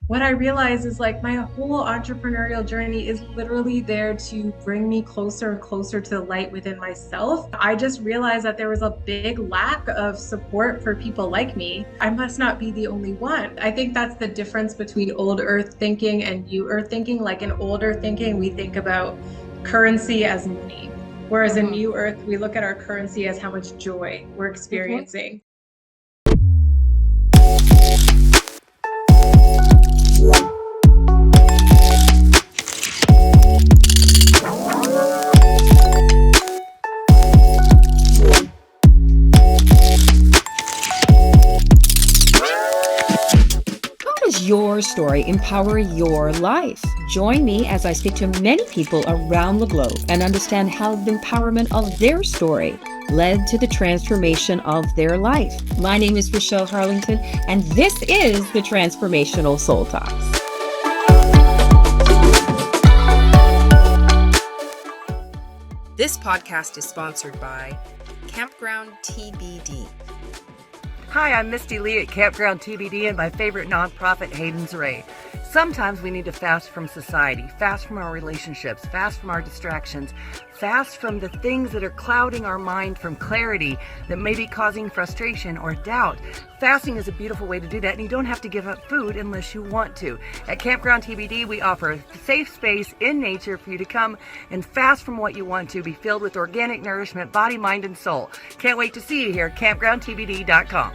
what I realized is like my whole entrepreneurial journey is literally there to bring me closer and closer to the light within myself. I just realized that there was a big lack of support for people like me. I must not be the only one. I think that's the difference between old earth thinking and new earth thinking. Like in older thinking, we think about currency as money, whereas in Hmm. new earth, we look at our currency as how much joy we're Hmm. experiencing. How does your story empower your life? Join me as I speak to many people around the globe and understand how the empowerment of their story led to the transformation of their life. My name is Raschell Harlingten, and this is the Transformational Soul Talks. This podcast is sponsored by Campground TBD. Hi, I'm Misty Lee at Campground TBD and my favorite nonprofit, Hayden's Ray. Sometimes we need to fast from society, fast from our relationships, fast from our distractions, fast from the things that are clouding our mind from clarity that may be causing frustration or doubt. Fasting is a beautiful way to do that, and you don't have to give up food unless you want to. At Campground TBD, we offer a safe space in nature for you to come and fast from what you want to, be filled with organic nourishment, body, mind, and soul. Can't wait to see you here at campgroundtbd.com.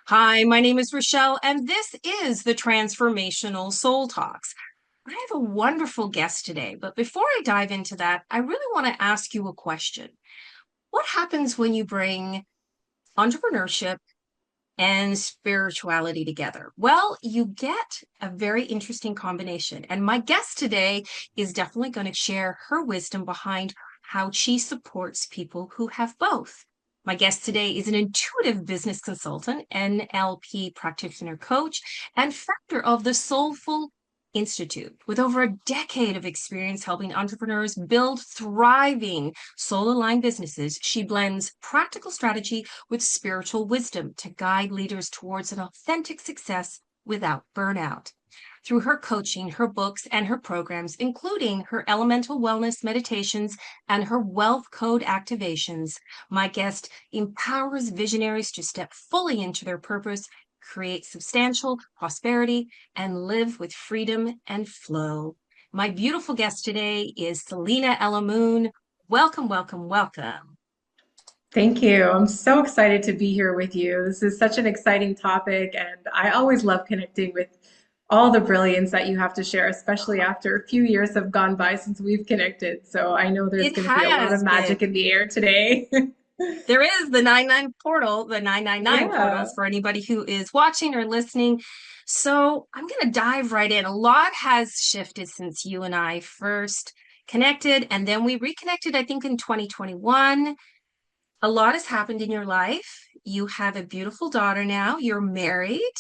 Hi, my name is Raschell, and this is the Transformational Soul Talks. I have a wonderful guest today, but before I dive into that, I really want to ask you a question. What happens when you bring entrepreneurship and spirituality together? Well, you get a very interesting combination. And my guest today is definitely going to share her wisdom behind how she supports people who have both. My guest today is an intuitive business consultant, NLP practitioner coach, and founder of the Soulful Institute. With over a decade of experience helping entrepreneurs build thriving soul aligned businesses, she blends practical strategy with spiritual wisdom to guide leaders towards an authentic success without burnout. Through her coaching, her books, and her programs, including her elemental wellness meditations and her wealth code activations, my guest empowers visionaries to step fully into their purpose, create substantial prosperity, and live with freedom and flow. My beautiful guest today is Selena Elamoon. Welcome, welcome, welcome. Thank you. I'm so excited to be here with you. This is such an exciting topic, and I always love connecting with all the brilliance that you have to share, especially after a few years have gone by since we've connected. So I know there's It going to be a lot of has been. magic in the air today. There is the 99 portal, the 999 portal Yeah. for anybody who is watching or listening. So I'm going to dive right in. A lot has shifted since you and I first connected, and then we reconnected, I think, in 2021. A lot has happened in your life. You have a beautiful daughter now. You're married,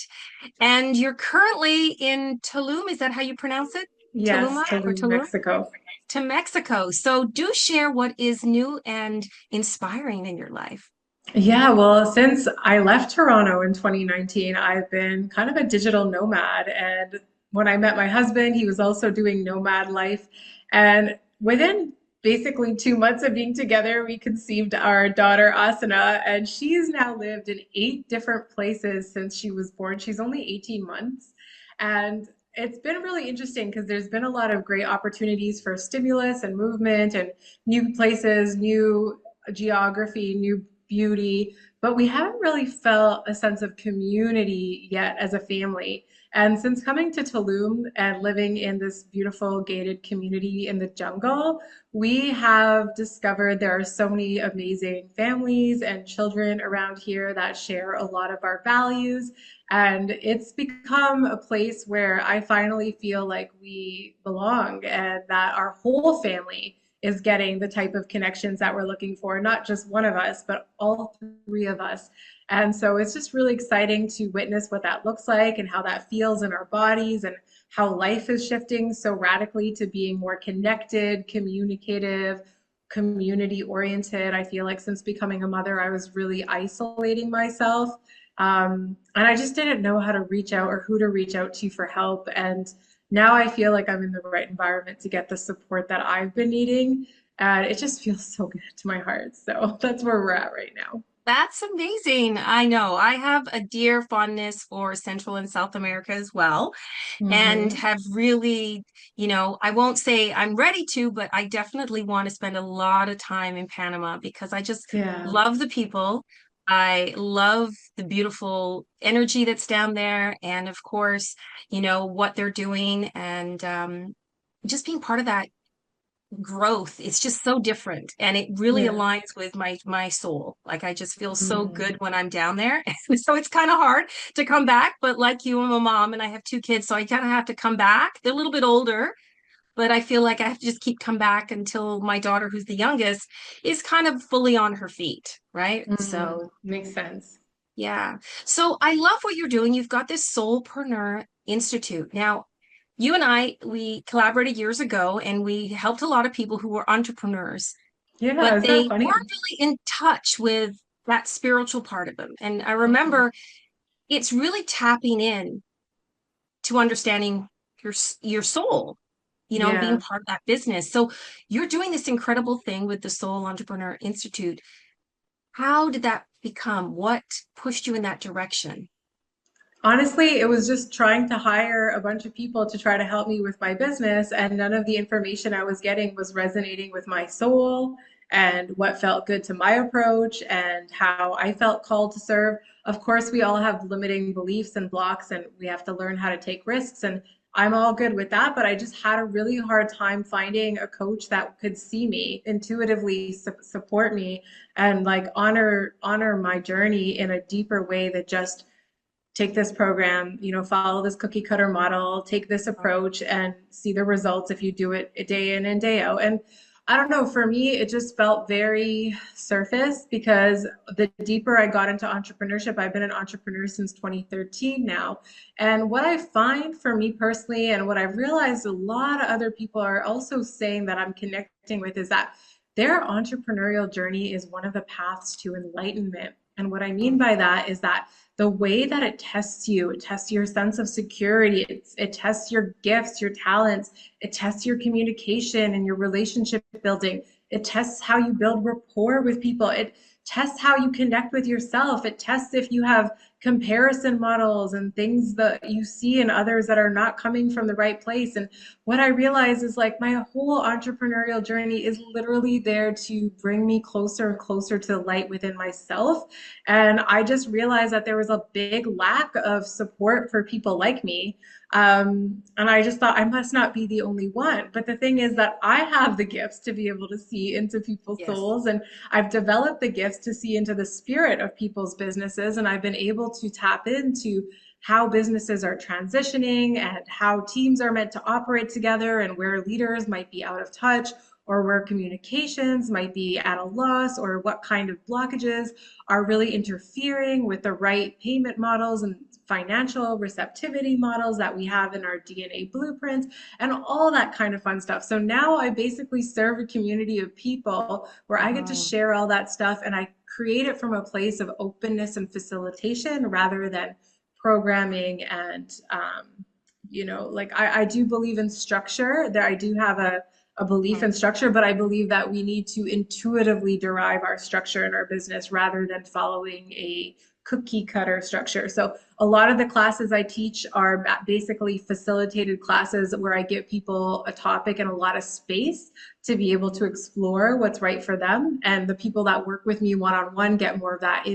and you're currently in Tulum. Is that how you pronounce it? Yes, Tuluma or Tulum, Tulum? Mexico. To Mexico. So do share what is new and inspiring in your life. Yeah, well, since I left Toronto in 2019, I've been kind of a digital nomad. And when I met my husband, he was also doing nomad life. And within basically 2 months of being together, we conceived our daughter Asana, and she's now lived in 8 different places since she was born. She's only 18 months. And it's been really interesting because there's been a lot of great opportunities for stimulus and movement and new places, new geography, new beauty, but we haven't really felt a sense of community yet as a family. And since coming to Tulum and living in this beautiful gated community in the jungle, we have discovered there are so many amazing families and children around here that share a lot of our values. And it's become a place where I finally feel like we belong and that our whole family is getting the type of connections that we're looking for, not just one of us, but all 3 of us. And so it's just really exciting to witness what that looks like and how that feels in our bodies and how life is shifting so radically to being more connected, communicative, community oriented. I feel like since becoming a mother, I was really isolating myself. And I just didn't know how to reach out or who to reach out to for help. And now I feel like I'm in the right environment to get the support that I've been needing. And it just feels so good to my heart. So that's where we're at right now. That's amazing. I know. I have a dear fondness for Central and South America as well, and Hmm. have really, I won't say I'm ready to, but I definitely want to spend a lot of time in Panama because I just Yeah. love the people. I love the beautiful energy that's down there. And of course, what they're doing and just being part of that growth. It's just so different and it really Yeah. aligns with my soul. Like I just feel so Hmm. good when I'm down there. So it's kind of hard to come back, but like you, I'm a mom and I have two kids, so I kind of have to come back. They're a little bit older, but I feel like I have to just keep come back until my daughter, who's the youngest, is kind of fully on her feet, right? Hmm. So Makes sense. yeah. So I love what you're doing. You've got this Soulpreneur Institute. Now, you and we collaborated years ago and we helped a lot of people who were entrepreneurs, Yeah. but Isn't that they funny? weren't really in touch with that spiritual part of them. And I Hmm. remember it's really tapping in to understanding your soul, being Yeah. part of that business. So you're doing this incredible thing with the Soul Entrepreneur Institute. How did that become? What pushed you in that direction? Honestly, it was just trying to hire a bunch of people to try to help me with my business, and none of the information I was getting was resonating with my soul and what felt good to my approach and how I felt called to serve. Of course, we all have limiting beliefs and blocks, and we have to learn how to take risks. And I'm all good with that, but I just had a really hard time finding a coach that could see me, intuitively support me, and like honor my journey in a deeper way that just take this program, follow this cookie cutter model, take this approach and see the results if you do it day in and day out. And I don't know, for me, it just felt very surface because the deeper I got into entrepreneurship, I've been an entrepreneur since 2013 now. And what I find for me personally, and what I've realized a lot of other people are also saying that I'm connecting with, is that their entrepreneurial journey is one of the paths to enlightenment. And what I mean by that is that the way that it tests your sense of security, it tests your gifts, your talents, it tests your communication and your relationship building. It tests how you build rapport with people. It tests how you connect with yourself. It tests if you have comparison models and things that you see in others that are not coming from the right place. And what I realize is like my whole entrepreneurial journey is literally there to bring me closer and closer to the light within myself. And I just realized that there was a big lack of support for people like me. And I just thought I must not be the only one. But the thing is that I have the gifts to be able to see into people's Yes. souls, and I've developed the gifts to see into the spirit of people's businesses. And I've been able to tap into how businesses are transitioning and how teams are meant to operate together and where leaders might be out of touch or where communications might be at a loss or what kind of blockages are really interfering with the right payment models and financial receptivity models that we have in our DNA blueprints and all that kind of fun stuff. So now I basically serve a community of people where I get to Mhm. share all that stuff and I create it from a place of openness and facilitation rather than programming and like I do believe in structure. There I do have a belief in structure, but I believe that we need to intuitively derive our structure in our business rather than following a cookie cutter structure. So a lot of the classes I teach are basically facilitated classes where I give people a topic and a lot of space to be able to explore what's right for them. And the people that work with me one on one get more of that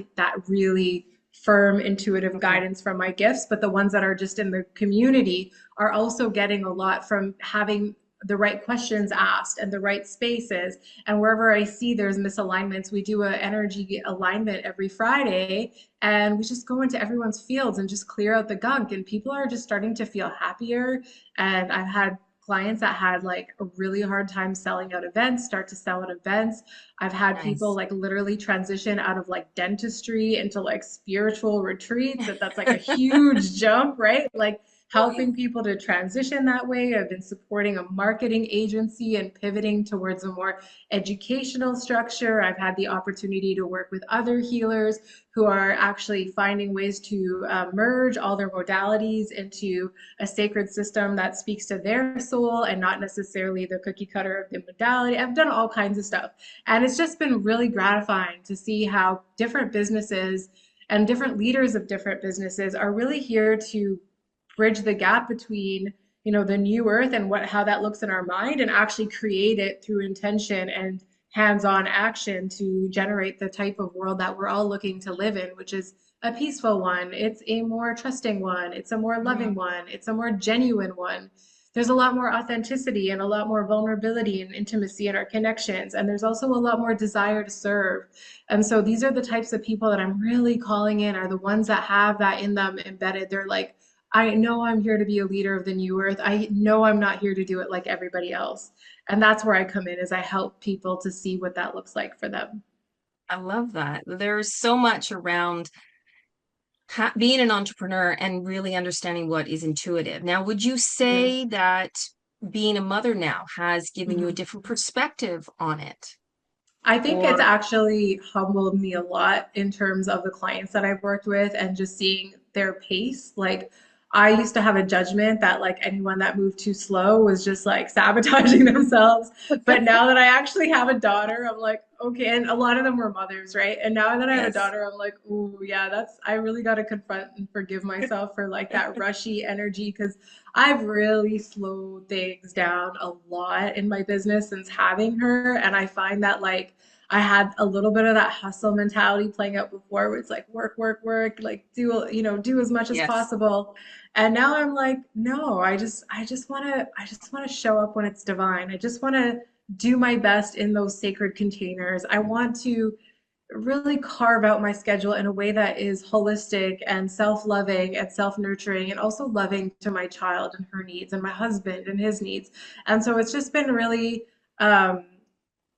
really firm intuitive Mhm. guidance from my gifts, but the ones that are just in the community are also getting a lot from having the right questions asked and the right spaces. And wherever I see there's misalignments, we do an energy alignment every Friday and we just go into everyone's fields and just clear out the gunk. And people are just starting to feel happier. And I've had clients that had like a really hard time selling out events start to sell at events. I've had people Nice. like literally transition out of like dentistry into like spiritual retreats. That's like a huge jump, right? Like helping people to transition that way. I've been supporting a marketing agency and pivoting towards a more educational structure. I've had the opportunity to work with other healers who are actually finding ways to merge all their modalities into a sacred system that speaks to their soul and not necessarily the cookie cutter of the modality. I've done all kinds of stuff. And it's just been really gratifying to see how different businesses and different leaders of different businesses are really here to bridge the gap between the new earth and how that looks in our mind, and actually create it through intention and hands-on action to generate the type of world that we're all looking to live in, which is a peaceful one. It's a more trusting one. It's a more loving one. It's a more genuine one. There's a lot more authenticity and a lot more vulnerability and intimacy in our connections. And there's also a lot more desire to serve. And so these are the types of people that I'm really calling in, are the ones that have that in them embedded. They're like, I know I'm here to be a leader of the new earth. I know I'm not here to do it like everybody else. And that's where I come in, is I help people to see what that looks like for them. I love that. There's so much around being an entrepreneur and really understanding what is intuitive. Now, would you Yeah. say that being a mother now has given you a Mhm. different perspective on it? I think it's Or, actually humbled me a lot in terms of the clients that I've worked with and just seeing their pace. Like, I used to have a judgment that like anyone that moved too slow was just like sabotaging themselves. But now that I actually have a daughter, I'm like, okay, and a lot of them were mothers, right? And now that I have a yes, daughter, I'm like, oh yeah, I really got to confront and forgive myself for like that rushy energy, because I've really slowed things down a lot in my business since having her. And I find that like I had a little bit of that hustle mentality playing out before, where it's like work, work, work, like do as much as yes. possible. And now I'm like, no, I just want to show up when it's divine. I just want to do my best in those sacred containers. I want to really carve out my schedule in a way that is holistic and self-loving and self-nurturing, and also loving to my child and her needs, and my husband and his needs. And so it's just been really um,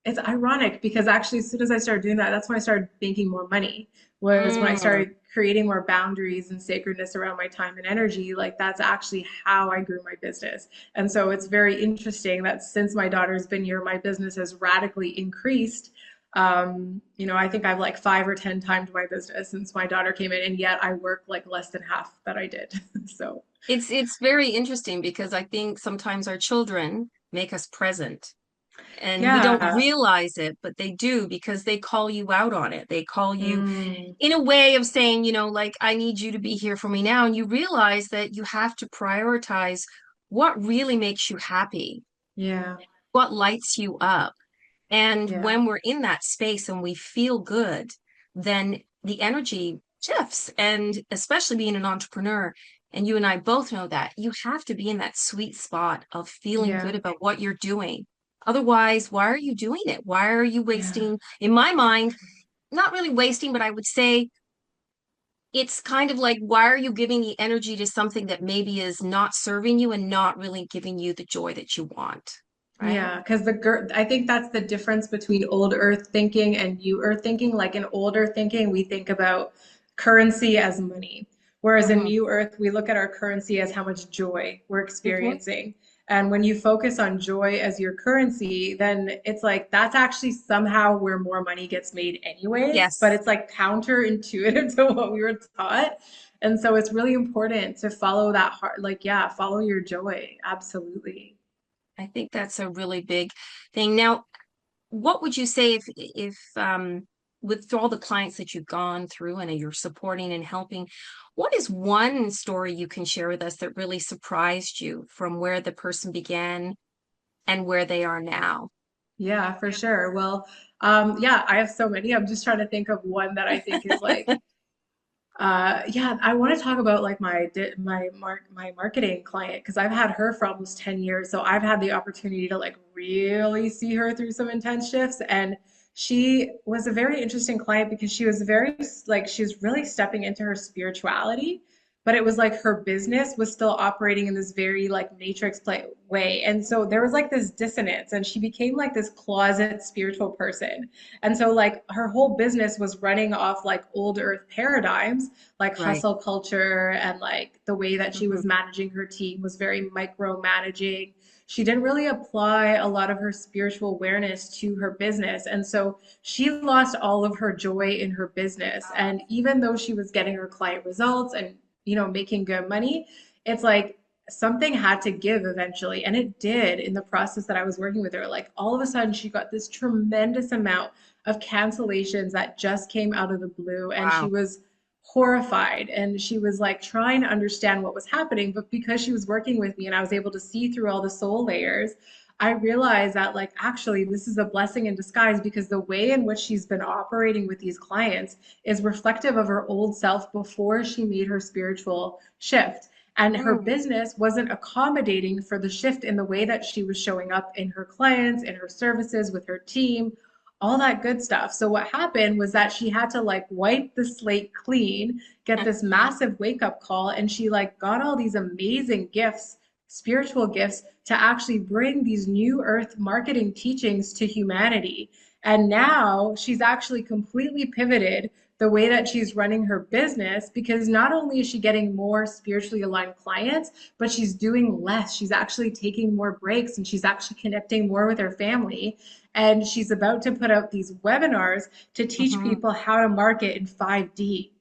it's ironic, because actually as soon as I started doing that, that's when I started making more money. Was when I Mm, started creating more boundaries and sacredness around my time and energy. Like, that's actually how I grew my business. And so it's very interesting that since my daughter's been here, my business has radically increased. I think I've like 5 or 10 times my business since my daughter came in, and yet I work like less than half that I did. So it's very interesting because I think sometimes our children make us present and we don't yeah. realize it, but they do because they call you out on it. They call you Mm, in a way of saying, like, I need you to be here for me now. And you realize that you have to prioritize what really makes you happy, yeah. what lights you up. And Yeah. when we're in that space and we feel good, then the energy shifts. And especially being an entrepreneur, and you and I both know that you have to be in that sweet spot of feeling Yeah. good about what you're doing. Otherwise, why are you doing it? Why are you Yeah. wasting, in my mind, not really wasting, but I would say it's kind of like, why are you giving the energy to something that maybe is not serving you and not really giving you the joy that you want, right? Yeah, because I think that's the difference between old earth thinking and new earth thinking. Like, in old earth thinking, we think about currency as money, whereas in Hmm. new earth, we look at our currency as how much joy we're Hmm. experiencing. And when you focus on joy as your currency, then it's like that's actually somehow where more money gets made anyways, but Yes. it's like counterintuitive to what we were taught. And so it's really important to follow that heart, like, yeah, follow your joy. Absolutely. I think that's a really big thing. Now, what would you say if with all the clients that you've gone through and you're supporting and helping, what is one story you can share with us that really surprised you from where the person began and where they are now? Yeah, for sure. Well, yeah, I have so many. I'm just trying to think of one that I think is like, yeah, I want to talk about like my marketing client, because I've had her for almost 10 years. So I've had the opportunity to like really see her through some intense shifts. And she was a very interesting client because she was very like she was really stepping into her spirituality, but it was like her business was still operating in this very like matrix play way. And so there was like this dissonance, and she became like this closet spiritual person. And so like her whole business was running off like old earth paradigms, like Right. hustle culture, and like the way that she Hmm. was managing her team was very micromanaging. She didn't really apply a lot of her spiritual awareness to her business. And so she lost all of her joy in her business. And even though she was getting her client results and, making good money, it's like something had to give eventually. And it did in the process that I was working with her. Like all of a sudden, she got this tremendous amount of cancellations that just came out of the blue. And she Wow. was horrified, and she was like trying to understand what was happening. But because she was working with me and I was able to see through all the soul layers, I realized that like actually this is a blessing in disguise, because the way in which she's been operating with these clients is reflective of her old self before she made her spiritual shift. And her Mm. business wasn't accommodating for the shift in the way that she was showing up in her clients, in her services, with her team, all that good stuff. So what happened was that she had to like wipe the slate clean, get this massive wake up call, and she like got all these amazing gifts, spiritual gifts, to actually bring these new earth marketing teachings to humanity. And now she's actually completely pivoted the way that she's running her business, because not only is she getting more spiritually aligned clients, but she's doing less. She's actually taking more breaks, and she's actually connecting more with her family. And she's about to put out these webinars to teach Hmm. people how to market in 5D.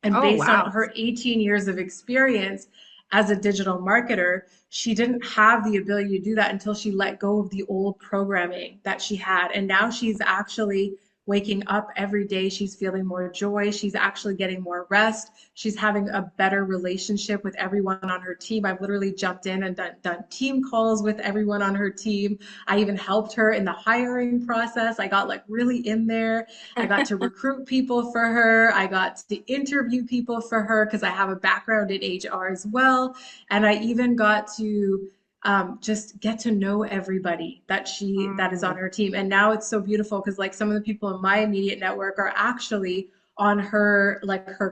And Oh, based on wow. her 18 years of experience as a digital marketer, she didn't have the ability to do that until she let go of the old programming that she had. And now she's actually waking up every day. She's feeling more joy. She's actually getting more rest. She's having a better relationship with everyone on her team. I've literally jumped in and done team calls with everyone on her team. I even helped her in the hiring process. I got like really in there. I got to recruit people for her. I got to interview people for her because I have a background in HR as well. And I even got to just get to know everybody that is on Mm. her team. And now it's so beautiful because like some of the people in my immediate network are actually on her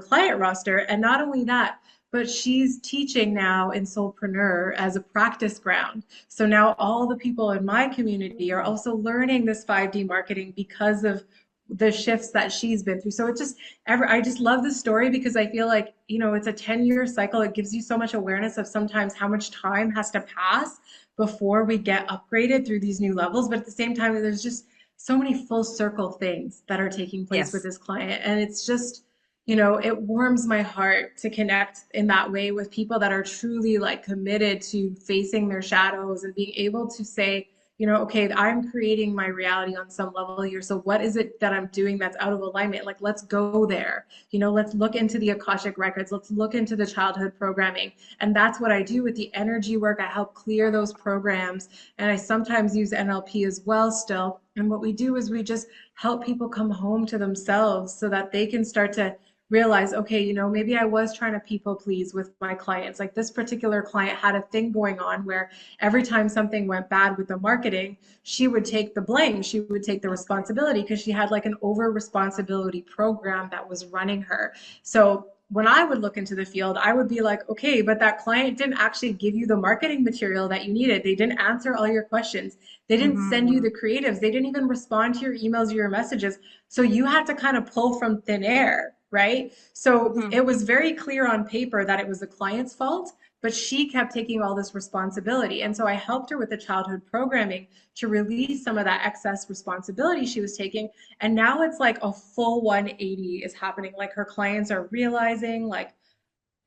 client roster. And not only that, but she's teaching now in Soulpreneur as a practice ground. So now all the people in my community are also learning this 5D marketing because of the shifts that she's been through. So it just I just love the story because I feel like, it's a 10-year cycle. It gives you so much awareness of sometimes how much time has to pass before we get upgraded through these new levels. But at the same time, there's just so many full circle things that are taking place with Yes. this client. And it's just, it warms my heart to connect in that way with people that are truly like committed to facing their shadows and being able to say, okay, I'm creating my reality on some level here. So what is it that I'm doing that's out of alignment? Like, let's go there. Let's look into the Akashic records. Let's look into the childhood programming. And that's what I do with the energy work. I help clear those programs. And I sometimes use NLP as well still. And what we do is we just help people come home to themselves so that they can start to realize, okay, maybe I was trying to people please with my clients. Like this particular client had a thing going on where every time something went bad with the marketing, she would take the blame. She would take the responsibility because she had like an over responsibility program that was running her. So when I would look into the field, I would be like, okay, but that client didn't actually give you the marketing material that you needed. They didn't answer all your questions. They didn't send you Hmm. the creatives. They didn't even respond to your emails or your messages. So you had to kind of pull from thin air, right? So Hmm. it was very clear on paper that it was the client's fault, but she kept taking all this responsibility. And so I helped her with the childhood programming to release some of that excess responsibility she was taking. And now it's like a full 180 is happening. Like her clients are realizing, like,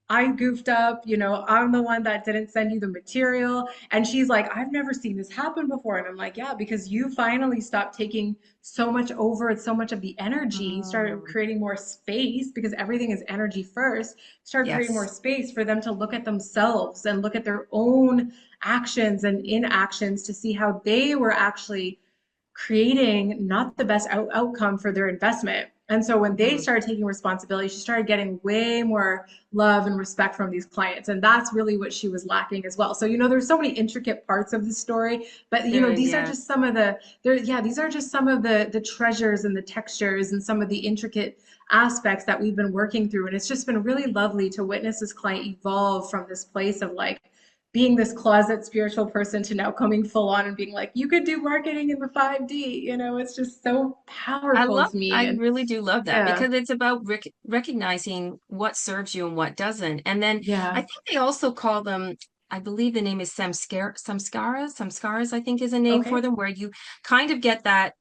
I goofed up, I'm the one that didn't send you the material. And she's like, I've never seen this happen before. And I'm like, yeah, because you finally stopped taking so much over and so much of the energy, started Mm. creating more space because everything is energy first, started creating more Yes. space for them to look at themselves and look at their own actions and inactions to see how they were actually creating not the best outcome for their investment. And so when they Mhm. started taking responsibility, she started getting way more love and respect from these clients. And that's really what she was lacking as well. So, there's so many intricate parts of the story, but There is, these are yes. just some of these are just some of the treasures and the textures and some of the intricate aspects that we've been working through. And it's just been really lovely to witness this client evolve from this place of like being this closet spiritual person to now coming full on and being like, you could do marketing in the 5D. It's just so powerful to I me. And really do love that yeah, because it's about recognizing what serves you and what doesn't. And then I yeah. think they also call them, I believe the name is samskaras, I think is a name for Okay. them, where you kind of get that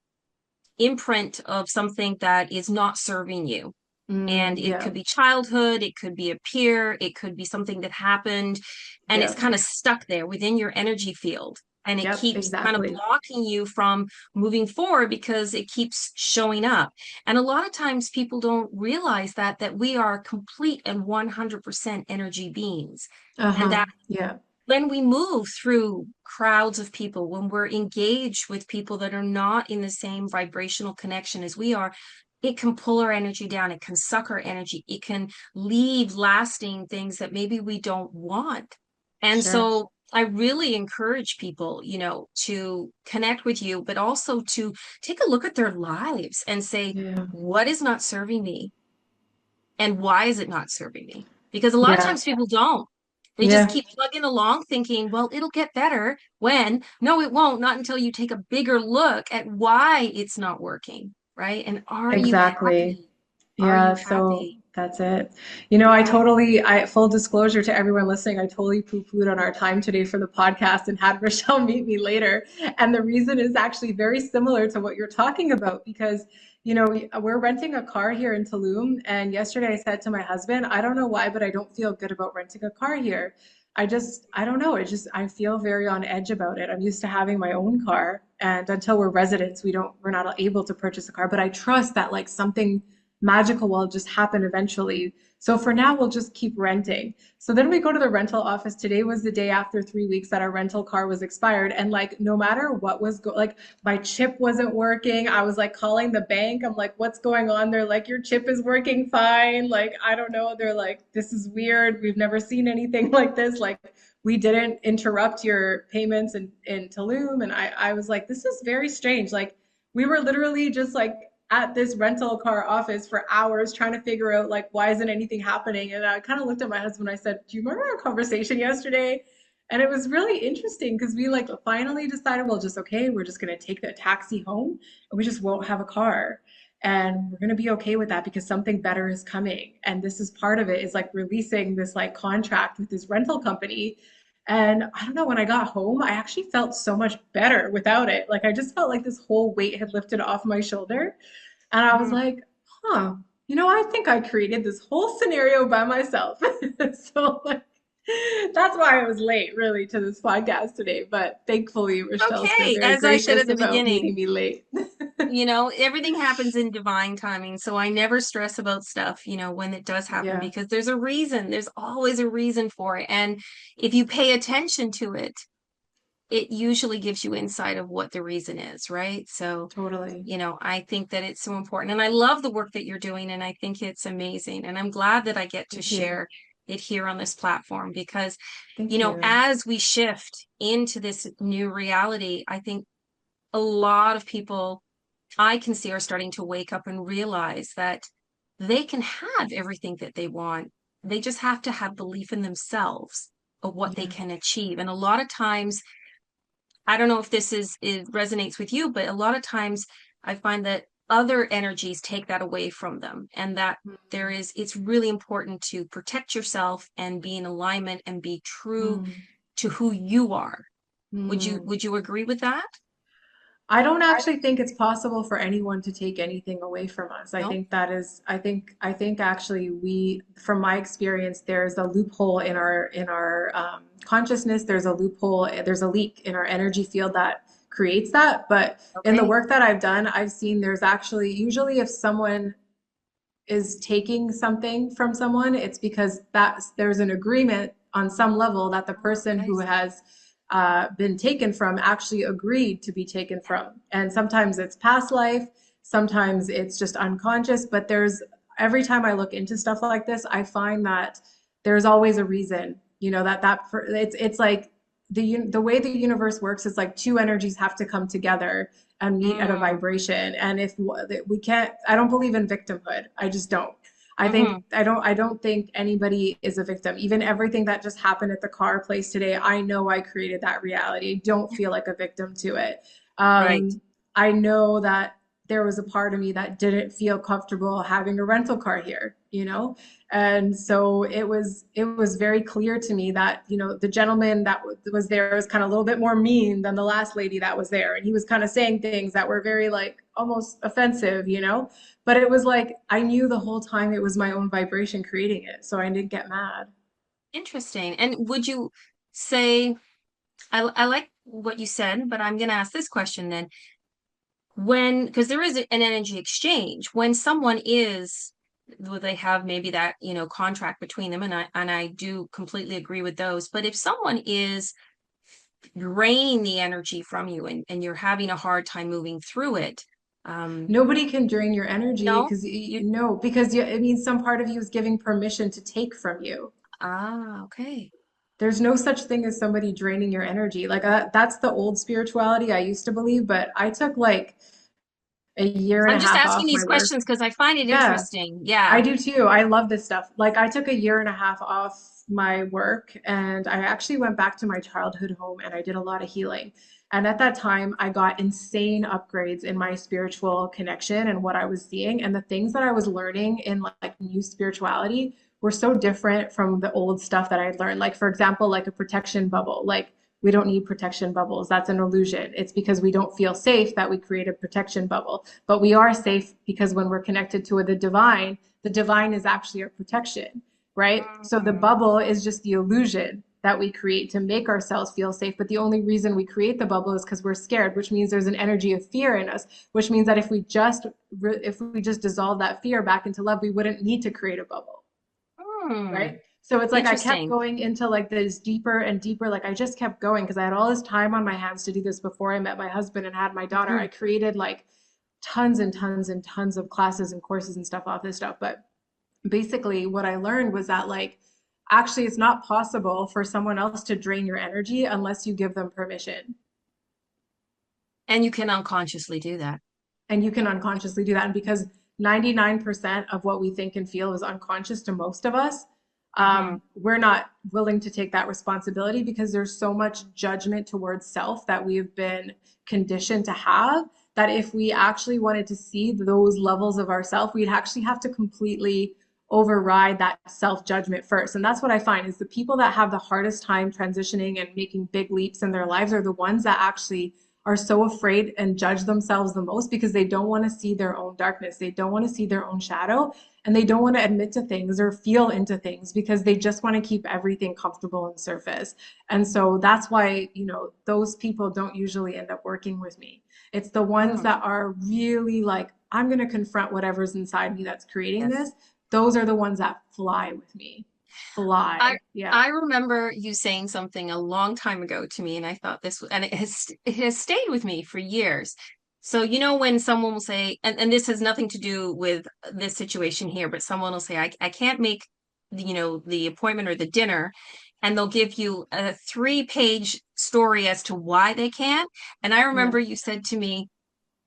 imprint of something that is not serving you. And it Yeah, could be childhood, it could be a peer, it could be something that happened, and it's yeah, kind of stuck there within your energy field. And it yep, keeps kind of exactly. blocking you from moving forward because it keeps showing up. And a lot of times people don't realize that we are complete and 100% energy beings. And Uh-huh. that Yeah, when we move through crowds of people, when we're engaged with people that are not in the same vibrational connection as we are, it can pull our energy down. It can suck our energy. It can leave lasting things that maybe we don't want. And sure. so I really encourage people, to connect with you, but also to take a look at their lives and say, Yeah, what is not serving me? And why is it not serving me? Because a lot of yeah, times people don't. They just yeah, keep plugging along thinking, well, it'll get better when, no, it won't, not until you take a bigger look at why it's not working, right? And are you exactly. happy? Are you Yeah, so happy? that's it. Yeah. Full disclosure to everyone listening, I totally poo-pooed on our time today for the podcast and had Rochelle meet me later. And the reason is actually very similar to what you're talking about because, we're renting a car here in Tulum. And yesterday I said to my husband, I don't know why, but I don't feel good about renting a car here. I don't know. I feel very on edge about it. I'm used to having my own car. And until we're residents, we're not able to purchase a car. But I trust that like something magical will just happen eventually. So for now, we'll just keep renting. So then we go to the rental office. Today was the day after 3 weeks that our rental car was expired. And like, no matter what like my chip wasn't working. I was like calling the bank. I'm like, what's going on? They're like, your chip is working fine. Like, I don't know. They're like, this is weird. We've never seen anything like this. Like, we didn't interrupt your payments in Tulum. And I was like, this is very strange. Like, we were literally just like at this rental car office for hours trying to figure out like why isn't anything happening. And I kind of looked at my husband. I said, "Do you remember our conversation yesterday?" And it was really interesting because we like finally decided, well, just okay, we're just gonna take the taxi home and we just won't have a car. And we're gonna be okay with that because something better is coming. And this is part of it is like releasing this like contract with this rental company. And I don't know, when I got home, I actually felt so much better without it. Like I just felt like this whole weight had lifted off my shoulder. And I was Mhm. like, huh, I think I created this whole scenario by myself. So like that's why I was late really to this podcast today. But thankfully, Rochelle's been Okay. very As I said gracious at the about beginning, meeting me late. everything happens in divine timing. So I never stress about stuff, when it does happen Yeah, because there's a reason. There's always a reason for it. And if you pay attention to it, it usually gives you insight of what the reason is, right? So, totally. I think that it's so important. And I love the work that you're doing, and I think it's amazing. And I'm glad that I get to Thank you. share it here on this platform because, Thank you. as we shift into this new reality, I think a lot of people I can see are starting to wake up and realize that they can have everything that they want. They just have to have belief in themselves of what they Yeah. can achieve. And a lot of times, I don't know if it resonates with you, but a lot of times I find that other energies take that away from them and that it's really important to protect yourself and be in alignment and be true Mm, to who you are. Would you mm. would you agree with that? I don't actually think it's possible for anyone to take anything away from us. No? I think actually from my experience, there's a loophole in our consciousness. There's a loophole, there's a leak in our energy field that creates that. But in the Okay. work that I've done, I've seen there's actually usually if someone is taking something from someone, it's because there's an agreement on some level that the person I who has been taken from actually agreed to be taken from. And sometimes it's past life, Sometimes it's just unconscious, but every time I look into stuff like this, I find that there's always a reason, it's like the way the universe works is like two energies have to come together and meet at a Mm, vibration. And if we can't, I don't believe in victimhood. I just don't. hmm. I don't think anybody is a victim. Even everything that just happened at the car place today, I know I created that reality. I don't feel like a victim to it. Right. I know that there was a part of me that didn't feel comfortable having a rental car here, And so it was very clear to me that, the gentleman that was there was kind of a little bit more mean than the last lady that was there. And he was kind of saying things that were very like almost offensive. But it was like I knew the whole time it was my own vibration creating it, so I didn't get mad. Interesting. And would you say, I like what you said, but I'm going to ask this question then. Because there is an energy exchange, when someone is, well, they have maybe that, contract between them, and I do completely agree with those. But if someone is draining the energy from you and you're having a hard time moving through it, um, Nobody can drain your energy no, because you, no, because it means some part of you is giving permission to take from you. okay. There's no such thing as somebody draining your energy. Like that's the old spirituality I used to believe, but I took like a year and I'm a just half asking off my these work. questions because I find it Yeah, interesting. I Yeah. do too. I love this stuff. Like I took a year and a half off my work and I actually went back to my childhood home and I did a lot of healing. And at that time, I got insane upgrades in my spiritual connection and what I was seeing. And the things that I was learning in like new spirituality were so different from the old stuff that I'd learned. Like, for example, like a protection bubble. Like, we don't need protection bubbles. That's an illusion. It's because we don't feel safe that we create a protection bubble. But we are safe because when we're connected to the divine is actually our protection, right? So the Mhm. bubble is just the illusion that we create to make ourselves feel safe. But the only reason we create the bubble is because we're scared, which means there's an energy of fear in us, which means that if we just dissolve that fear back into love, we wouldn't need to create a bubble, Hmm. right? So it's like I kept Interesting. going into like this deeper and deeper, like I just kept going because I had all this time on my hands to do this before I met my husband and had my daughter. I Mhm. created like tons and tons and tons of classes and courses and stuff off this stuff. But basically what I learned was that like actually it's not possible for someone else to drain your energy unless you give them permission. And you can unconsciously do that. And you can unconsciously do that. And because 99% of what we think and feel is unconscious to most of us, Hmm. we're not willing to take that responsibility because there's so much judgment towards self that we've been conditioned to have, that if we actually wanted to see those levels of ourself, we'd actually have to completely override that self judgment first. And that's what I find is the people that have the hardest time transitioning and making big leaps in their lives are the ones that actually are so afraid and judge themselves the most because they don't want to see their own darkness. They don't want to see their own shadow and they don't want to admit to things or feel into things because they just want to keep everything comfortable and surface. And so that's why, those people don't usually end up working with me. It's the ones Hmm. that are really like, I'm going to confront whatever's inside me that's creating Yes. this. Those are the ones that fly with me. I Fly. Yeah. I remember you saying something a long time ago to me, and I thought and it has stayed with me for years. So when someone will say, and this has nothing to do with this situation here, but someone will say, I can't make the appointment or the dinner, and they'll give you a 3-page story as to why they can't. And I Yeah. remember you said to me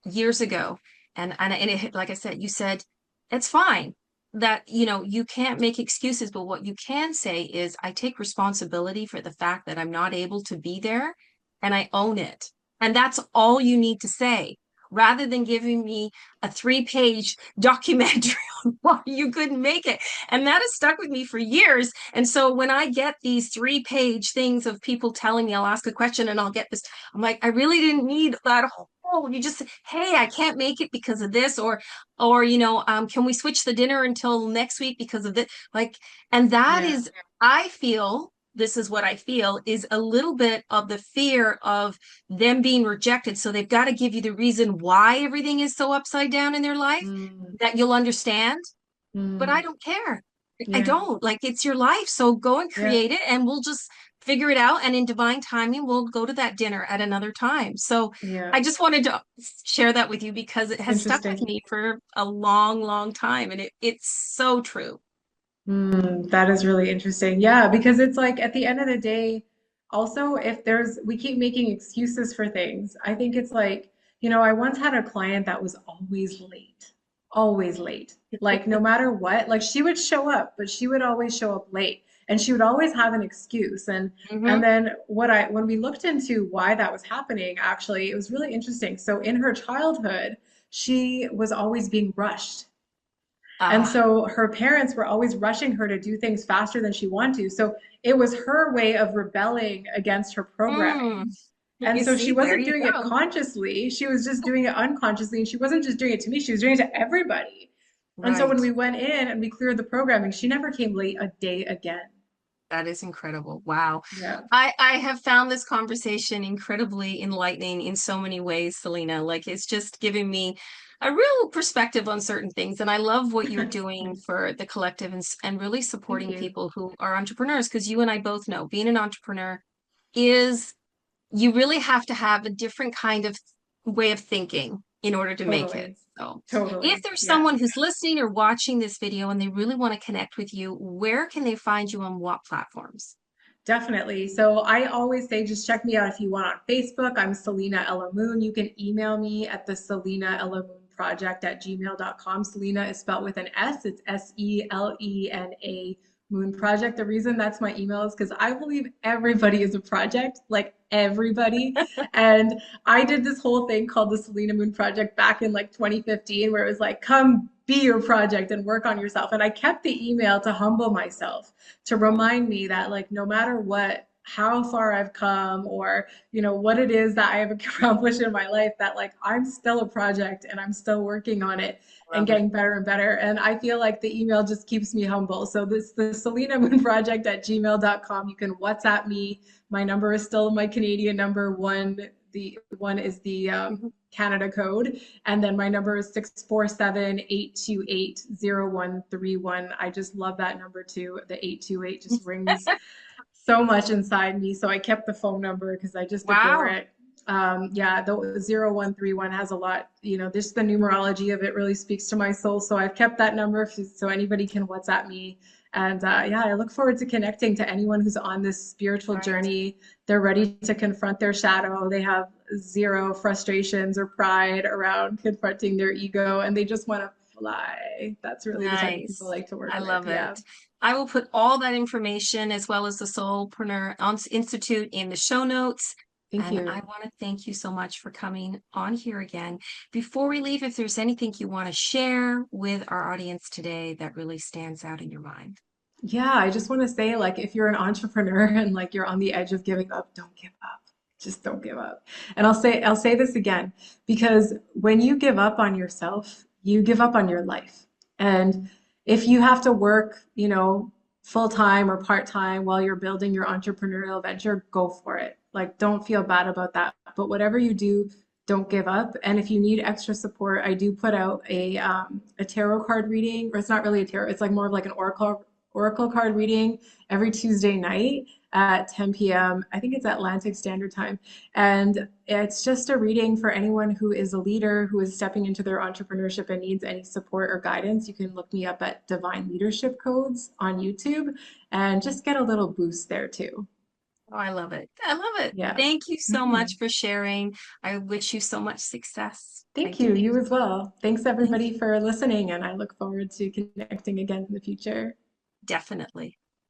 years ago, and it, like I said, you said it's fine that you can't make excuses, but what you can say is I take responsibility for the fact that I'm not able to be there, and I own it. And that's all you need to say, rather than giving me a 3-page documentary on why you couldn't make it. And that has stuck with me for years. And so when I get these 3-page things of people telling me, I'll ask a question and I'll get this, I'm like, I really didn't need that whole, you just, hey, I can't make it because of this, or can we switch the dinner until next week because of this? Like, and that Yeah. is, I feel, this is what I feel, is a little bit of the fear of them being rejected. So they've got to give you the reason why everything is so upside down in their life Mm, that you'll understand. But I mm, don't care. I yeah. don't. Like, it's your life. So go and Yeah. create it, and we'll just figure it out. And in divine timing, we'll go to that dinner at another time. So Yeah. I just wanted to share that with you because it has stuck with Interesting. me for a long, long time. And it's so true. That is really interesting. Yeah, because it's like at the end of the day, also, if we keep making excuses for things, I think it's like, I once had a client that was always late, always late. Like no matter what, like she would show up, but she would always show up late and she would always have an excuse. And Hmm. then when we looked into why that was happening, actually, it was really interesting. So in her childhood, she was always being rushed. And Ah, so her parents were always rushing her to do things faster than she wanted to. So it was her way of rebelling against her mm, programming. And you so she see, there wasn't you doing it go. consciously. She was just doing it unconsciously. And she wasn't just doing it to me, she was doing it to everybody. And so when Right. we went in and we cleared the programming, she never came late a day again. That is incredible. Wow. Yeah, I have found this conversation incredibly enlightening in so many ways, Selena. Like it's just giving me a real perspective on certain things. And I love what you're doing for the collective and really thank supporting you. people who are entrepreneurs, because you and I both know being an entrepreneur is you really have to have a different kind of way of thinking in order to make it. Totally. So, if Totally. there's Yeah. someone who's listening or watching this video and they really want to connect with you, where can they find you on what platforms? Definitely. So I always say just check me out if you want on Facebook. I'm Selena Elamoon. You can email me at the Selena Elamoon Project at gmail.com. Selena is spelled with an S. It's Selena Moon Project. The reason that's my email is because I believe everybody is a project, like everybody. And I did this whole thing called the Selena Moon Project back in like 2015, where it was like, come be your project and work on yourself. And I kept the email to humble myself, to remind me that like no matter what, how far I've come, or what it is that I have accomplished in my life, that like I'm still a project and I'm still working on it and Love it. getting better and better. And I feel like the email just keeps me humble. So this the Selena Moon Project at gmail.com. You can WhatsApp me. My number is still my Canadian number one. The one is the Mhm. Canada code. And then my number is 647-828-0131. I just love that number too. The 828 just rings so much inside me. So I kept the phone number because I just adore Wow. it. Yeah, the 0131 has a lot, just the numerology of it really speaks to my soul. So I've kept that number so anybody can WhatsApp me. And yeah, I look forward to connecting to anyone who's on this spiritual Right. journey. They're ready to confront their shadow. They have zero frustrations or pride around confronting their ego, and they just want to fly. That's really the type of people I Nice. like to work I with. love Yeah. it. I will put all that information as well as the Soulpreneur Institute in the show notes. Thank And I you. want to thank you so much for coming on here again. Before we leave, if there's anything you want to share with our audience today that really stands out in your mind. Yeah, I just want to say, like, if you're an entrepreneur and like you're on the edge of giving up, don't give up. Just don't give up. And I'll say this again, because when you give up on yourself, you give up on your life. And if you have to work, full time or part time while you're building your entrepreneurial venture, go for it. Like, don't feel bad about that. But whatever you do, don't give up. And if you need extra support, I do put out a tarot card reading, or it's not really a tarot, it's like more of like an oracle card reading every Tuesday night at 10 p.m. I think it's Atlantic Standard Time. And it's just a reading for anyone who is a leader, who is stepping into their entrepreneurship and needs any support or guidance. You can look me up at Divine Leadership Codes on YouTube and just get a little boost there too. Oh, I love it. I love it. Yeah. Thank you so Mhm. much for sharing. I wish you so much success. I Thank you. do. You as well. Thanks Thank everybody you. for listening, and I look forward to connecting again in the future. Definitely.